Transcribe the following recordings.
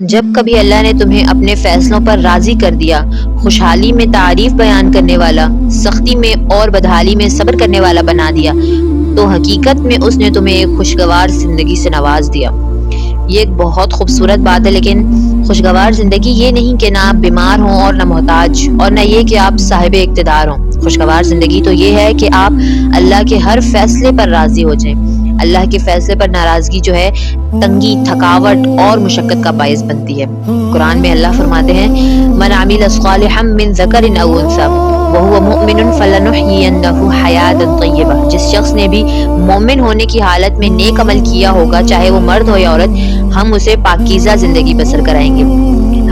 جب کبھی اللہ نے تمہیں اپنے فیصلوں پر راضی کر دیا، خوشحالی میں تعریف بیان کرنے والا، سختی میں اور بدحالی میں صبر کرنے والا بنا دیا، تو حقیقت میں اس نے تمہیں ایک خوشگوار زندگی سے نواز دیا۔ یہ ایک بہت خوبصورت بات ہے، لیکن خوشگوار زندگی یہ نہیں کہ نہ آپ بیمار ہوں اور نہ محتاج، اور نہ یہ کہ آپ صاحب اقتدار ہوں۔ خوشگوار زندگی تو یہ ہے کہ آپ اللہ کے ہر فیصلے پر راضی ہو جائیں۔ اللہ کے فیصلے پر ناراضگی جو ہے تنگی، تھکاوٹ اور مشقت کا باعث بنتی ہے۔ قرآن میں اللہ فرماتے ہیں من عمل صالحا من ذکر او انثی وهو مؤمن فلنحيينه حیاة طیبہ، جس شخص نے بھی مومن ہونے کی حالت میں نیک عمل کیا ہوگا، چاہے وہ مرد ہو یا عورت، ہم اسے پاکیزہ زندگی بسر کرائیں گے۔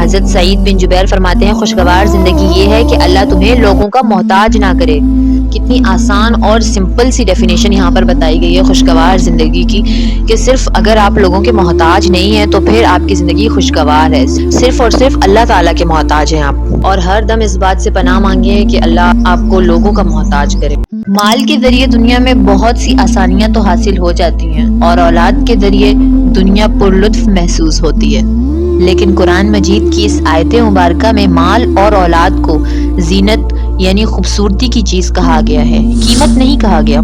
حضرت سعید بن جبیر فرماتے ہیں خوشگوار زندگی یہ ہے کہ اللہ تمہیں لوگوں کا محتاج نہ کرے۔ کتنی آسان اور سمپل سی ڈیفینیشن یہاں پر بتائی گئی ہے خوشگوار زندگی کی، کہ صرف اگر آپ لوگوں کے محتاج نہیں ہیں تو پھر آپ کی زندگی خوشگوار ہے۔ صرف اور صرف اللہ تعالیٰ کے محتاج ہیں آپ، اور ہر دم اس بات سے پناہ مانگیے کہ اللہ آپ کو لوگوں کا محتاج کرے۔ مال کے ذریعے دنیا میں بہت سی آسانیاں تو حاصل ہو جاتی ہیں، اور اولاد کے ذریعے دنیا پر لطف محسوس ہوتی ہے، لیکن قرآن مجید کی اس آیت مبارکہ میں مال اور اولاد کو زینت یعنی خوبصورتی کی چیز کہا گیا ہے، قیمت نہیں کہا گیا۔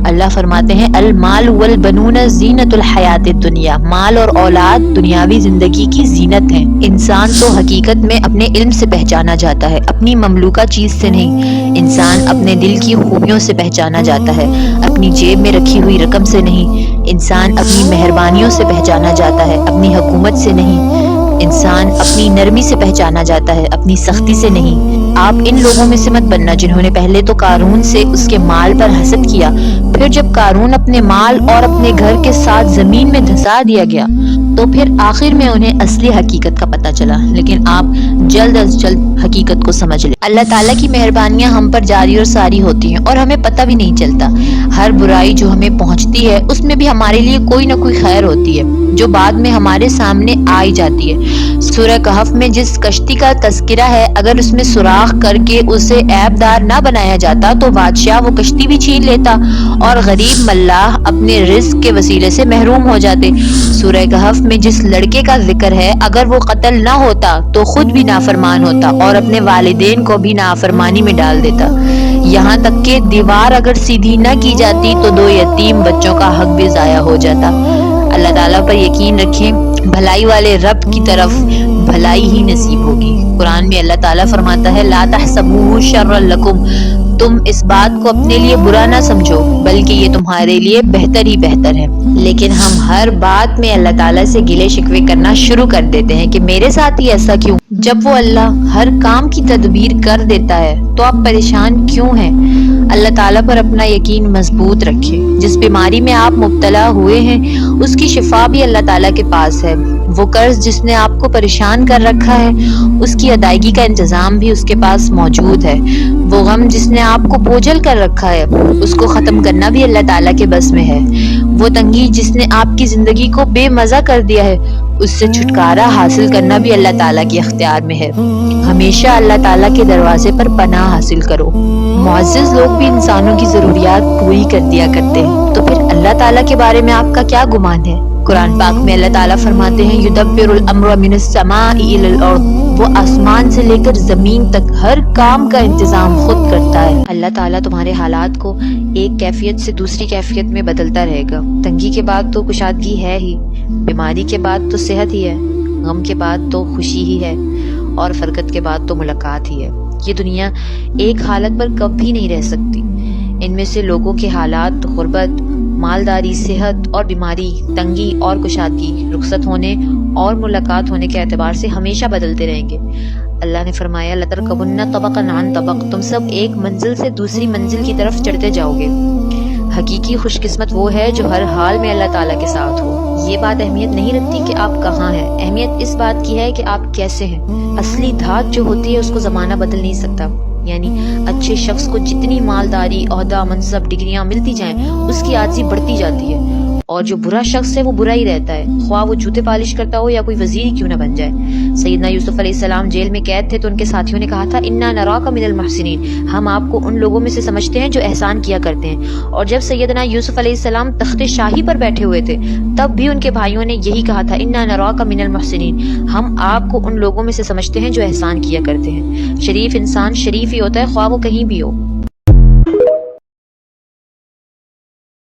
اللہ فرماتے ہیں المال والبنون زینت الحیات الدنیا، مال اور اولاد دنیاوی زندگی کی زینت ہیں۔ انسان تو حقیقت میں اپنے علم سے پہچانا جاتا ہے، اپنی مملوکہ چیز سے نہیں۔ انسان اپنے دل کی خوبیوں سے پہچانا جاتا ہے، اپنی جیب میں رکھی ہوئی رقم سے نہیں۔ انسان اپنی مہربانیوں سے پہچانا جاتا ہے، اپنی حکومت سے نہیں۔ انسان اپنی نرمی سے پہچانا جاتا ہے، اپنی سختی سے نہیں۔ آپ ان لوگوں میں سے مت بننا جنہوں نے پہلے تو قارون سے اس کے مال پر حسد کیا، پھر جب قارون اپنے مال اور اپنے گھر کے ساتھ زمین میں دھسا دیا گیا تو پھر آخر میں انہیں اصلی حقیقت کا پتہ چلا۔ لیکن آپ جلد از جلد حقیقت کو سمجھ لیں۔ اللہ تعالیٰ کی مہربانیاں ہم پر جاری اور ساری ہوتی ہیں اور ہمیں پتہ بھی نہیں چلتا۔ ہر برائی جو ہمیں پہنچتی ہے اس میں بھی ہمارے لیے کوئی نہ کوئی خیر ہوتی ہے جو بعد میں ہمارے سامنے آئی جاتی ہے۔ سورہ کہف میں جس کشتی کا تذکرہ ہے، اگر اس میں سوراخ کر کے اسے عیب دار نہ بنایا جاتا تو بادشاہ وہ کشتی بھی چھین لیتا اور غریب ملاح اپنے رزق کے وسیلے سے محروم ہو جاتے۔ سورہ کہف میں جس لڑکے کا ذکر ہے، اگر وہ قتل نہ ہوتا تو خود بھی نافرمان ہوتا اور اپنے والدین کو بھی نافرمانی میں ڈال دیتا، یہاں تک کہ دیوار اگر سیدھی نہ کی جاتی تو 2 یتیم بچوں کا حق بھی ضائع ہو جاتا۔ اللہ تعالیٰ پر یقین رکھیں، بھلائی والے رب کی طرف بھلائی ہی نصیب ہوگی۔ قرآن میں اللہ تعالیٰ فرماتا ہے لا تحسبوه شرا لکم، تم اس بات کو اپنے لیے برا نہ سمجھو بلکہ یہ تمہارے لیے بہتر ہی بہتر ہے۔ لیکن ہم ہر بات میں اللہ تعالیٰ سے گلے شکوے کرنا شروع کر دیتے ہیں کہ میرے ساتھ ہی ایسا کیوں؟ جب وہ اللہ ہر کام کی تدبیر کر دیتا ہے تو آپ پریشان کیوں ہیں؟ اللہ تعالیٰ پر اپنا یقین مضبوط رکھیں۔ جس بیماری میں آپ مبتلا ہوئے ہیں اس کی شفا بھی اللہ تعالیٰ کے پاس ہے۔ وہ قرض جس نے آپ کو پریشان کر رکھا ہے اس کی ادائیگی کا انتظام بھی اس کے پاس موجود ہے۔ وہ غم جس نے آپ کو بوجھل کر رکھا ہے اس کو ختم کرنا بھی اللہ تعالیٰ کے بس میں ہے۔ وہ تنگی جس نے آپ کی زندگی کو بے مزہ کر دیا ہے اس سے چھٹکارا حاصل کرنا بھی اللہ تعالیٰ کے اختیار میں ہے۔ ہمیشہ اللہ تعالیٰ کے دروازے پر پناہ حاصل کرو۔ معزز لوگ بھی انسانوں کی ضروریات پوری کر دیا کرتے ہیں، تو پھر اللہ تعالیٰ کے بارے میں آپ کا کیا گمان ہے؟ قرآن پاک میں اللہ تعالیٰ فرماتے ہیں یدبر الامر من السماء الی الارض، وہ آسمان سے لے کر زمین تک ہر کام کا انتظام خود کرتا ہے۔ اللہ تعالیٰ تمہارے حالات کو ایک کیفیت سے دوسری کیفیت میں بدلتا رہے گا۔ تنگی کے بعد تو کشادگی ہے ہی، بیماری کے بعد تو صحت ہی ہے، غم کے بعد تو خوشی ہی ہے، اور فرقت کے بعد تو ملاقات ہی ہے۔ یہ دنیا ایک حالت پر کبھی نہیں رہ سکتی۔ ان میں سے لوگوں کے حالات غربت، مالداری، صحت اور بیماری، تنگی اور کشادگی، رخصت ہونے اور ملاقات ہونے کے اعتبار سے ہمیشہ بدلتے رہیں گے۔ اللہ نے فرمایا لَتَرْكَبُنَّ طَبَقًا عَنْ طَبَقٍ، تم سب ایک منزل سے دوسری منزل کی طرف چڑھتے جاؤ گے۔ حقیقی خوش قسمت وہ ہے جو ہر حال میں اللہ تعالیٰ کے ساتھ ہو۔ یہ بات اہمیت نہیں رکھتی کہ آپ کہاں ہیں، اہمیت اس بات کی ہے کہ آپ کیسے ہیں۔ اصلی دھات جو ہوتی ہے اس کو زمانہ بدل نہیں سکتا، یعنی اچھے شخص کو جتنی مالداری، عہدہ، منصب، ڈگریاں ملتی جائیں اس کی عاجزی بڑھتی جاتی ہے، اور جو برا شخص ہے وہ برا ہی رہتا ہے، خواہ وہ جوتے پالش کرتا ہو یا کوئی وزیر ہی کیوں نہ بن جائے۔ سیدنا یوسف علیہ السلام جیل میں قید تھے تو ان کے ساتھیوں نے کہا تھا انا نراک من المحسنین، ہم آپ کو ان لوگوں میں سے سمجھتے ہیں جو احسان کیا کرتے ہیں۔ اور جب سیدنا یوسف علیہ السلام تخت شاہی پر بیٹھے ہوئے تھے تب بھی ان کے بھائیوں نے یہی کہا تھا انا نراک من المحسنین، ہم آپ کو ان لوگوں میں سے سمجھتے ہیں جو احسان کیا کرتے ہیں۔ شریف انسان شریف ہی ہوتا ہے خواہ وہ کہیں بھی ہو۔